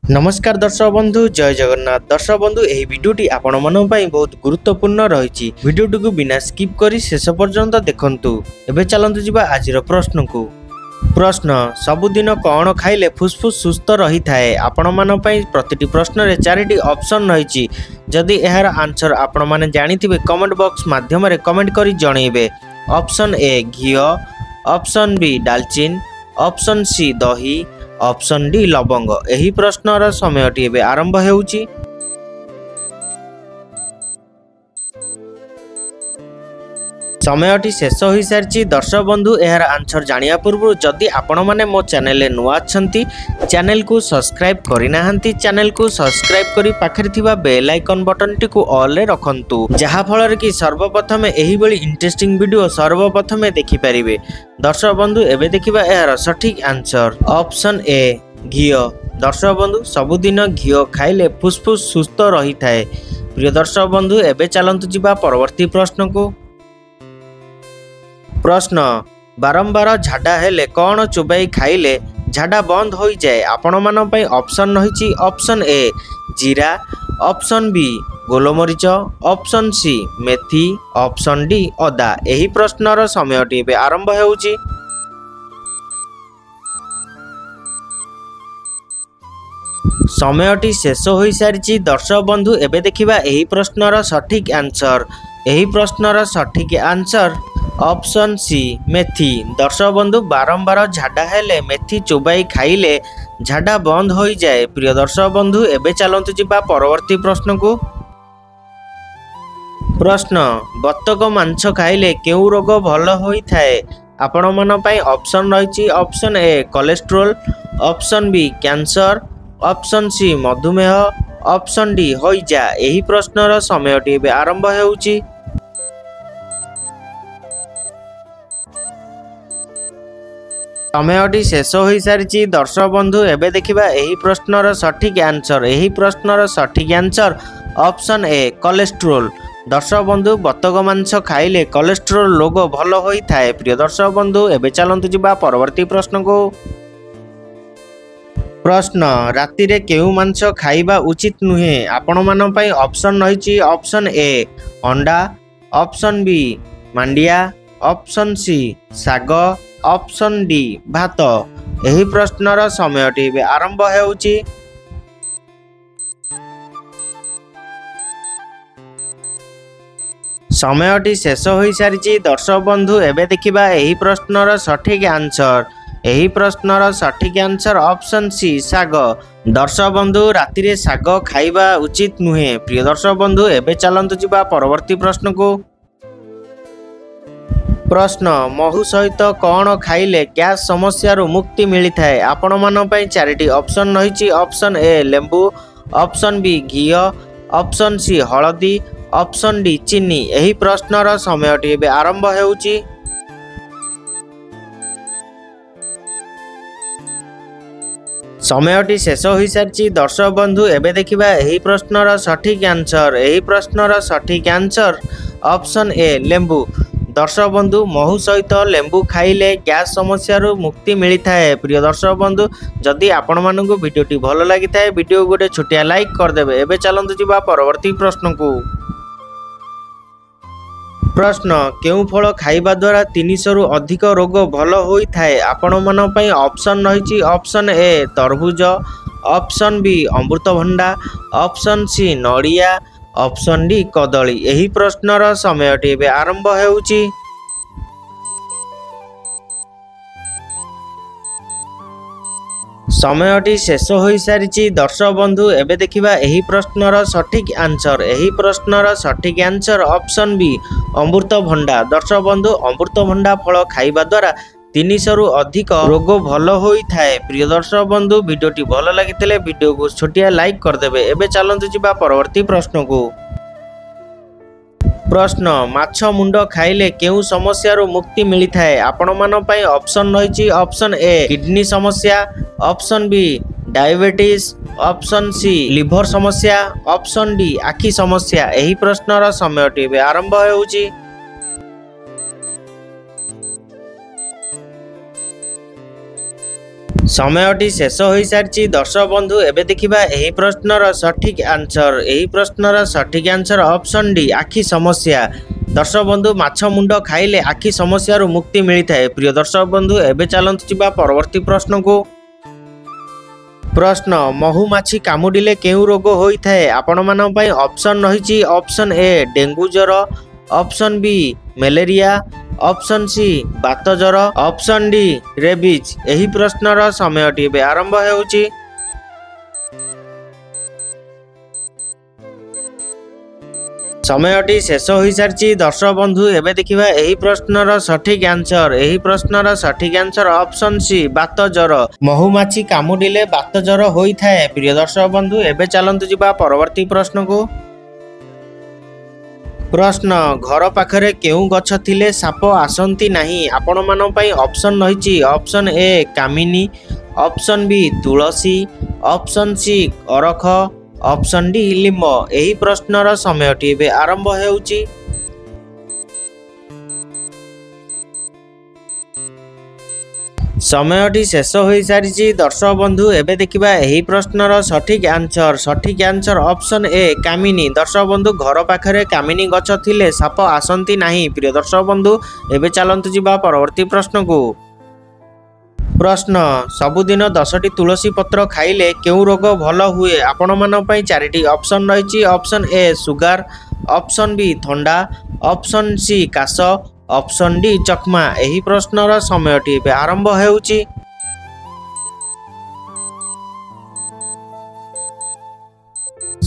नमस्कार दर्शक बंधु जय जगन्नाथ। दर्शक बंधु यह भिडियोटी आपण मानक पई बहुत गुरुत्वपूर्ण रही। भिडियोटी को बिना स्किप करी शेष पर्यंत देखंतु। एबे चलंतु जिबा आजिर प्रश्न को। प्रश्न सबुदिन कौन खाइले फुसफुस सुस्थ रही थाए। आपण मानक पई प्रतिटी प्रश्न रे चारिटी ऑप्शन रही। जदि एहार आंसर आपण माने जानिथिबे कमेंट बॉक्स माध्यम रे कमेंट करी जणैबे। ऑप्शन ए घी, ऑप्शन बी दालचीन, ऑप्शन सी दही, ऑप्शन डी लवंग। यही प्रश्नर समयटी एबे आरंभ हेउची। समयटी शेष हो सारी। दर्शक बंधु यार आंसर जानिया पूर्व जदि आपण माने मो चैनल रे नुआ अछंती चैनल को सब्सक्राइब करि नाहंती चैनल को सब्सक्राइब करी पाखरे थिबा बेल आइकन बटन टी को ऑल रे रखंतु, जहा फल रे कि सर्वप्रथम एही बळी इंटरेस्टिंग वीडियो सर्वप्रथम देखि परिबे। दर्शक बंधु एबे देखिबा यार सठिक आंसर ऑप्शन ए घी। दर्शक बंधु सबुदिन घी खाइले फुसफुस सुस्थ रही थाए। प्रिय दर्शक बंधु एबे चलंतु जिबा परवर्ती प्रश्न को। प्रश्न बारंबार झाड़ा हेले कौन चुबाई खाइले झाड़ा बंद हो जाए। आपण मान पई ऑप्शन रही। ऑप्शन ए जीरा, ऑप्शन बी गोलमरीच, ऑप्शन सी मेथी, ऑप्शन डी अदा। यही प्रश्नर समयटी एबे आरंभ हेउची। समयटी शेष हो सारी। दर्शक बंधु एबे देखिबा एही प्रश्नर सठिक आंसर। यही प्रश्नर सठिक आंसर ऑप्शन सी मेथी। दर्शक बंधु बारंबार झाड़ा हेले मेथी चुबाई खाइले झाड़ा बंद हो जाए। प्रिय दर्शक बंधु एबे चलंतु जिबा परवर्ती प्रश्न को। प्रश्न बतक मांस खाइले केउ रोग भल होई थाए। आपण मन पई ऑप्शन रही। Option A cholesterol, option B cancer, option C मधुमेह, ऑप्शन डी होइजा। यही प्रश्नर समयटी एबे आरंभ हेउची। समयटी शेष हो सारी। दर्शक बंधु एबे देखिबा एही प्रश्नर सठिक आंसर। यही प्रश्नर सठिक आंसर ऑप्शन ए कोलेस्ट्रोल। दर्शक बंधु बतक मांस खाइले कोलेस्ट्रोल रोग भल होई थाए। प्रिय दर्शक बंधु एबे चलंतु जिबा परवर्ती प्रश्न को। प्रश्न राति रे केउ मांस खाइबा उचित नुहे। आपण मान पई ऑप्शन रही। ऑप्शन ए अंडा, ऑप्शन बी मांडिया, ऑप्शन सी साग, ऑप्शन डी भात। यही प्रश्नर समयटी एबे आरंभ हेउची। समयटी शेष हो सारी। दर्शक बंधु एबे देखिबा एही प्रश्नर सठिक आंसर। यही प्रश्नर सठिक आंसर ऑप्शन सी साग। दर्शक बंधु राति रे साग खाइबा उचित नुहे। प्रिय दर्शक बंधु एबे चलंतु जिबा परवर्ती प्रश्न को। प्रश्न महू सहित कौन खाइले गैस समस्या मुक्ति मिली थाए। आपण मान पई चारिटी ऑप्शन रही। ऑप्शन ए लेंबू, ऑप्शन बी घी, ऑप्शन सी हळदी, ऑप्शन डी चीनी। यही प्रश्नर समयटी एबे आरंभ हेउची। समयटी शेष हो सारी। दर्शक बंधु एबे देखिबा एही प्रश्नर सठिक आंसर। यही प्रश्नर सठिक आंसर ऑप्शन ए लेंबू। दर्शक बंधु महू सहित लेंबू खाइले गैस समस्या मुक्ति मिली थाए। प्रिय दर्शक बंधु जदि आपण मानकु वीडियोटी भल लगी थाए वीडियो गोटे छोटिया लाइक करदेबे। एबे चलंतु जिबा परवर्ती प्रश्न को। प्रश्न केउ फल खाइबा द्वारा 300 रु अधिक रोग भल होई थाए। आपण मन पई ऑप्शन रही। ऑप्शन ए तरबूज, ऑप्शन बी अमृतभंडा, ऑप्शन सी नड़िया, ऑप्शन डी कदली। यही प्रश्नर समयटी एबे आरंभ हेउची। समयटी शेष हो सारी। दर्शक बंधु एबे देखिबा एही प्रश्नर सठिक आंसर। यही प्रश्नर सठिक आंसर ऑप्शन बी अमृतभंडा। दर्शक बंधु अमृतभंडा फल खाइबा द्वारा 300 रु अधिक रोग भल होई थाए। प्रिय दर्शक बंधु वीडियोटी भल लागिथिले वीडियो को छोटिया लाइक करदेबे। एबे चलंतु जिबा परवर्ती प्रश्न को। प्रश्न माछ मुंड खाइले केउ समस्या मुक्ति मिली थाए। आपण मान पई ऑप्शन रही। ऑप्शन ए किडनी समस्या, option B diabetes, option C liver समस्या, ऑप्शन डी आखि समस्या। यही प्रश्नर समयटी एबे आरंभ हेउची। ସମୟଟି ଶେଷ ହୋଇସାରିଛି। ଦର୍ଶକ ବନ୍ଧୁ ଏବେ ଦେଖିବା ଏହି ପ୍ରଶ୍ନର ସଠିକ୍ ଆନ୍ସର। ଏହି ପ୍ରଶ୍ନର ସଠିକ୍ ଆନ୍ସର ଅପସନ୍ ଡି ଆଖି ସମସ୍ୟା। ଦର୍ଶକ ବନ୍ଧୁ ମାଛ ମୁଣ୍ଡ ଖାଇଲେ ଆଖି ସମସ୍ୟାରୁ ମୁକ୍ତି ମିଳିଥାଏ। ପ୍ରିୟ ଦର୍ଶକ ବନ୍ଧୁ ଏବେ ଚାଲନ୍ତୁ ଯିବା ପରବର୍ତ୍ତୀ ପ୍ରଶ୍ନକୁ। ପ୍ରଶ୍ନ ମହୁମାଛି କାମୁଡ଼ିଲେ କେଉଁ ରୋଗ ହୋଇଥାଏ? ଆପଣମାନଙ୍କ ପାଇଁ ଅପସନ୍ ରହିଛି ଅପସନ୍ ଏ ଡେଙ୍ଗୁ ଜ୍ୱର, option B malaria, option C ବାତ ଜ୍ୱର, ଅପସନ୍ ଡି ରେବିଜ୍। ଏହି ପ୍ରଶ୍ନର ସମୟଟି ଏବେ ଆରମ୍ଭ ହେଉଛି। ସମୟଟି ଶେଷ ହୋଇସାରିଛି। ଦର୍ଶକ ବନ୍ଧୁ ଏବେ ଦେଖିବା ଏହି ପ୍ରଶ୍ନର ସଠିକ୍ ଆନ୍ସର। ଏହି ପ୍ରଶ୍ନର ସଠିକ୍ ଆନ୍ସର ଅପସନ୍ ସି ବାତ ଜ୍ୱର। ମହୁମାଛି କାମୁଡ଼ିଲେ ବାତ ଜ୍ୱର ହୋଇଥାଏ। ପ୍ରିୟ ଦର୍ଶକ ବନ୍ଧୁ ଏବେ ଚାଲନ୍ତୁ ଯିବା ପରବର୍ତ୍ତୀ ପ୍ରଶ୍ନକୁ। ପ୍ରଶ୍ନ ଘର ପାଖରେ କେଉଁ ଗଛ ଥିଲେ ସାପ ଆସନ୍ତି ନାହିଁ? ଆପଣମାନଙ୍କ ପାଇଁ ଅପସନ୍ ରହିଛି ଅପସନ୍ ଏ କାମିନୀ, ଅପସନ୍ ବି ତୁଳସୀ, ଅପସନ୍ ସି ଅରଖ, ଅପସନ୍ ଡି ଲିମ୍ବ। ଏହି ପ୍ରଶ୍ନର ସମୟଟି ଏବେ ଆରମ୍ଭ ହେଉଛି। ସମୟଟି ଶେଷ ହୋଇସାରିଛି। ଦର୍ଶକ ବନ୍ଧୁ ଏବେ ଦେଖିବା ଏହି ପ୍ରଶ୍ନର ସଠିକ୍ ଆନ୍ସର। ସଠିକ୍ ଆନ୍ସର ଅପସନ୍ ଏ କାମିନୀ। ଦର୍ଶକ ବନ୍ଧୁ ଘର ପାଖରେ କାମିନୀ ଗଛ ଥିଲେ ସାପ ଆସନ୍ତି ନାହିଁ। ପ୍ରିୟ ଦର୍ଶକ ବନ୍ଧୁ ଏବେ ଚାଲନ୍ତୁ ଯିବା ପରବର୍ତ୍ତୀ ପ୍ରଶ୍ନକୁ। ପ୍ରଶ୍ନ ସବୁଦିନ 10ଟି ତୁଳସୀ ପତ୍ର ଖାଇଲେ କେଉଁ ରୋଗ ଭଲ ହୁଏ? ଆପଣମାନଙ୍କ ପାଇଁ 4ଟି ଅପସନ୍ ରହିଛି ଅପସନ୍ ଏ ସୁଗାର, ଅପସନ୍ ବି ଥଣ୍ଡା, ଅପସନ୍ ସି କାଶ, ଅପସନ୍ ଡି ଚକମା। ଏହି ପ୍ରଶ୍ନର ସମୟଟି ଏବେ ଆରମ୍ଭ ହେଉଛି।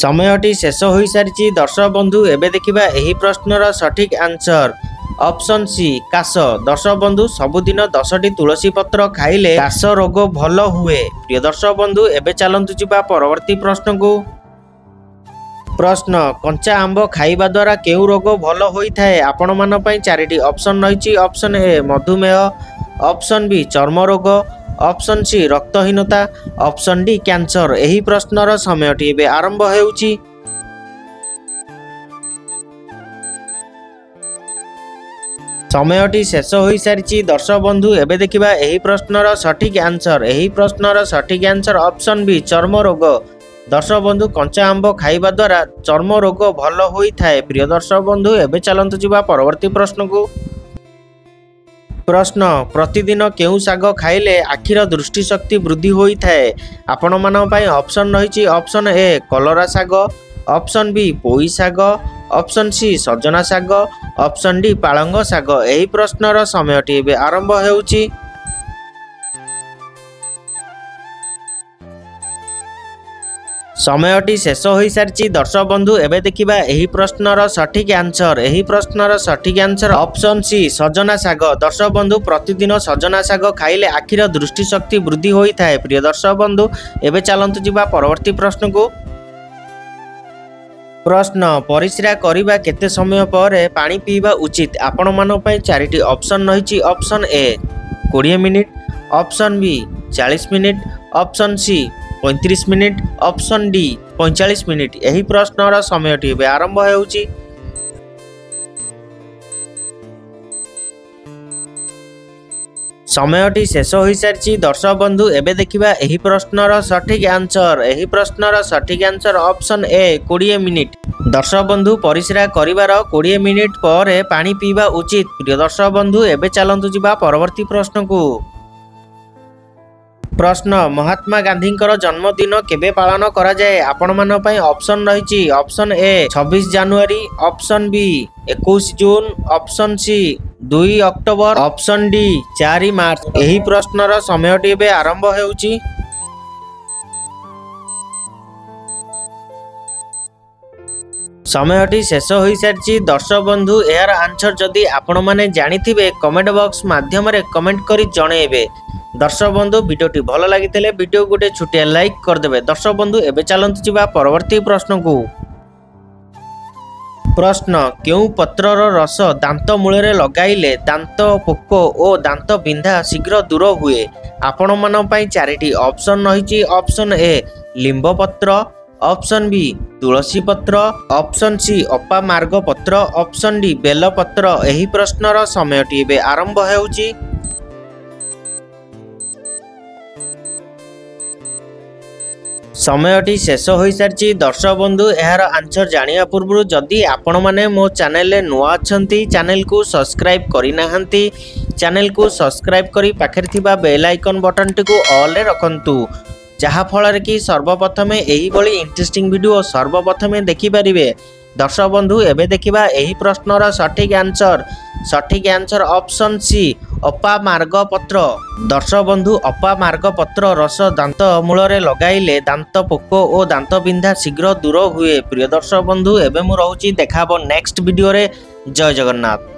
ସମୟଟି ଶେଷ ହୋଇସାରିଛି। ଦର୍ଶକ ବନ୍ଧୁ ଏବେ ଦେଖିବା ଏହି ପ୍ରଶ୍ନର ସଠିକ୍ ଆନ୍ସର ଅପସନ୍ ସି କାଶ। ଦର୍ଶକ ବନ୍ଧୁ ସବୁଦିନ 10ଟି ତୁଳସୀ ପତ୍ର ଖାଇଲେ କାଶ ରୋଗ ଭଲ ହୁଏ। ପ୍ରିୟ ଦର୍ଶକ ବନ୍ଧୁ ଏବେ ଚାଲନ୍ତୁ ଯିବା ପରବର୍ତ୍ତୀ ପ୍ରଶ୍ନକୁ। ପ୍ରଶ୍ନ କଞ୍ଚା ଆମ୍ବ ଖାଇବା ଦ୍ୱାରା କେଉଁ ରୋଗ ଭଲ ହୋଇଥାଏ? ଆପଣମାନଙ୍କ ପାଇଁ 4ଟି ଅପସନ୍ ରହିଛି ଅପସନ୍ ଏ ମଧୁମେହ, ଅପସନ୍ ବି ଚର୍ମ ରୋଗ, ଅପସନ୍ ସି ରକ୍ତହୀନତା, ଅପସନ୍ ଡି କ୍ୟାନ୍ସର। ଏହି ପ୍ରଶ୍ନର ସମୟଟି ଏବେ ଆରମ୍ଭ ହେଉଛି। ସମୟଟି ଶେଷ ହୋଇସାରିଛି। ଦର୍ଶକ ବନ୍ଧୁ ଏବେ ଦେଖିବା ଏହି ପ୍ରଶ୍ନର ସଠିକ୍ ଆନ୍ସର। ଏହି ପ୍ରଶ୍ନର ସଠିକ୍ ଆନ୍ସର ଅପସନ୍ ବି ଚର୍ମ ରୋଗ। ଦର୍ଶକ ବନ୍ଧୁ କଞ୍ଚା ଆମ୍ବ ଖାଇବା ଦ୍ୱାରା ଚର୍ମ ରୋଗ ଭଲ ହୋଇଥାଏ। ପ୍ରିୟ ଦର୍ଶକ ବନ୍ଧୁ ଏବେ ଚାଲନ୍ତୁ ଯିବା ପରବର୍ତ୍ତୀ ପ୍ରଶ୍ନକୁ। ପ୍ରଶ୍ନ ପ୍ରତିଦିନ କେଉଁ ଶାଗ ଖାଇଲେ ଆଖିର ଦୃଷ୍ଟିଶକ୍ତି ବୃଦ୍ଧି ହୋଇଥାଏ? ଆପଣମାନଙ୍କ ପାଇଁ ଅପସନ୍ ରହିଛି ଅପସନ୍ ଏ କଲରା ଶାଗ, ଅପସନ୍ ବି ପୋଇ ଶାଗ, ଅପସନ୍ ସି ସଜନା ଶାଗ, ଅପସନ୍ ଡି ପାଳଙ୍ଗ ଶାଗ। ଏହି ପ୍ରଶ୍ନର ସମୟଟି ଏବେ ଆରମ୍ଭ ହେଉଛି। ସମୟଟି ଶେଷ ହୋଇସାରିଛି। ଦର୍ଶକ ବନ୍ଧୁ ଏବେ ଦେଖିବା ଏହି ପ୍ରଶ୍ନର ସଠିକ୍ ଆନ୍ସର। ଏହି ପ୍ରଶ୍ନର ସଠିକ୍ ଆନ୍ସର ଅପସନ୍ ସି ସଜନା ଶାଗ। ଦର୍ଶକ ବନ୍ଧୁ ପ୍ରତିଦିନ ସଜନା ଶାଗ ଖାଇଲେ ଆଖିର ଦୃଷ୍ଟିଶକ୍ତି ବୃଦ୍ଧି ହୋଇଥାଏ। ପ୍ରିୟ ଦର୍ଶକ ବନ୍ଧୁ ଏବେ ଚାଲନ୍ତୁ ଯିବା ପରବର୍ତ୍ତୀ ପ୍ରଶ୍ନକୁ। ପ୍ରଶ୍ନ ପରିସ୍ରା କରିବା କେତେ ସମୟ ପରେ ପାଣି ପିଇବା ଉଚିତ? ଆପଣମାନଙ୍କ ପାଇଁ 4ଟି ଅପସନ୍ ରହିଛି ଅପସନ୍ ଏ 20 minute, option B 40 minute, option C 35 minute, option D 45 minute. ଏହି ପ୍ରଶ୍ନର ସମୟଟି ଏବେ ଆରମ୍ଭ ହେଉଛି। ସମୟଟି ଶେଷ ହୋଇସାରିଛି। ଦର୍ଶକ ବନ୍ଧୁ ଏବେ ଦେଖିବା ଏହି ପ୍ରଶ୍ନର ସଠିକ୍ ଆନ୍ସର। ଏହି ପ୍ରଶ୍ନର ସଠିକ୍ ଆନ୍ସର ଅପସନ୍ ଏ 20 ମିନିଟ୍। ଦର୍ଶକ ବନ୍ଧୁ ପରିସ୍ରା କରିବାର 20 ମିନିଟ୍ ପରେ ପାଣି ପିଇବା ଉଚିତ। ପ୍ରିୟ ଦର୍ଶକ ବନ୍ଧୁ ଏବେ ଚାଲନ୍ତୁ ଯିବା ପରବର୍ତ୍ତୀ ପ୍ରଶ୍ନକୁ। ପ୍ରଶ୍ନ ମହାତ୍ମା ଗାନ୍ଧୀଙ୍କର ଜନ୍ମଦିନ କେବେ ପାଳନ କରାଯାଏ? ଆପଣମାନଙ୍କ ପାଇଁ ଅପସନ୍ ରହିଛି ଅପସନ୍ ଏ 26 ଜାନୁଆରୀ, option B 21 June, option C 2 October, option D 4 March. ଏହି ପ୍ରଶ୍ନର ସମୟଟି ଏବେ ଆରମ୍ଭ ହେଉଛି। ସମୟଟି ଶେଷ ହୋଇସାରିଛି। ଦର୍ଶକ ବନ୍ଧୁ ଏହାର ଆନ୍ସର ଯଦି ଆପଣମାନେ ଜାଣିଥିବେ କମେଣ୍ଟ ବକ୍ସ ମାଧ୍ୟମରେ କମେଣ୍ଟ କରି ଜଣାଇବେ। ଦର୍ଶକ ବନ୍ଧୁ ଭିଡ଼ିଓଟି ଭଲ ଲାଗିଥିଲେ ଭିଡ଼ିଓ ଗୋଟେ ଛୋଟିଆ ଲାଇକ୍ କରିଦେବେ। ଦର୍ଶକ ବନ୍ଧୁ ଏବେ ଚାଲନ୍ତୁ ଯିବା ପରବର୍ତ୍ତୀ ପ୍ରଶ୍ନକୁ। ପ୍ରଶ୍ନ କେଉଁ ପତ୍ରର ରସ ଦାନ୍ତ ମୂଳରେ ଲଗାଇଲେ ଦାନ୍ତ ପୋକ ଓ ଦାନ୍ତ ବିନ୍ଧା ଶୀଘ୍ର ଦୂର ହୁଏ? ଆପଣମାନଙ୍କ ପାଇଁ 4ଟି ଅପସନ୍ ରହିଛି ଅପସନ୍ ଏ ଲିମ୍ବ ପତ୍ର, ଅପସନ୍ ବି ତୁଳସୀ ପତ୍ର, ଅପସନ୍ ସି ଅପାମାର୍ଗ ପତ୍ର, ଅପସନ୍ ଡି ବେଲ ପତ୍ର। ଏହି ପ୍ରଶ୍ନର ସମୟଟି ଏବେ ଆରମ୍ଭ ହେଉଛି। ସମୟଟି ଶେଷ ହୋଇସାରିଛି। ଦର୍ଶକ ବନ୍ଧୁ ଏହାର ଆନ୍ସର ଜାଣିବା ପୂର୍ବରୁ ଯଦି ଆପଣମାନେ ମୋ ଚ୍ୟାନେଲରେ ନୂଆ ଅଛନ୍ତି, ଚ୍ୟାନେଲକୁ ସବସ୍କ୍ରାଇବ୍ କରିନାହାନ୍ତି, ଚ୍ୟାନେଲକୁ ସବସ୍କ୍ରାଇବ୍ କରି ପାଖରେ ଥିବା ବେଲ୍ ଆଇକନ୍ ବଟନଟିକୁ ଅଲ୍ରେ ରଖନ୍ତୁ, ଯାହାଫଳରେ କି ସର୍ବପ୍ରଥମେ ଏହିଭଳି ଇଣ୍ଟରେଷ୍ଟିଂ ଭିଡ଼ିଓ ସର୍ବପ୍ରଥମେ ଦେଖିପାରିବେ। ଦର୍ଶକ ବନ୍ଧୁ ଏବେ ଦେଖିବା ଏହି ପ୍ରଶ୍ନର ସଠିକ୍ ଆନ୍ସର। ସଠିକ୍ ଆନ୍ସର ଅପସନ୍ ସି ଅପାମାର୍ଗ ପତ୍ର। ଦର୍ଶକ ବନ୍ଧୁ ଅପାମାର୍ଗ ପତ୍ର ରସ ଦାନ୍ତ ମୂଳରେ ଲଗାଇଲେ ଦାନ୍ତ ପୋକ ଓ ଦାନ୍ତ ବିନ୍ଧା ଶୀଘ୍ର ଦୂର ହୁଏ। ପ୍ରିୟ ଦର୍ଶକ ବନ୍ଧୁ ଏବେ ମୁଁ ରହୁଛି, ଦେଖା ହେବ ନେକ୍ସଟ ଭିଡ଼ିଓରେ। ଜୟ ଜଗନ୍ନାଥ।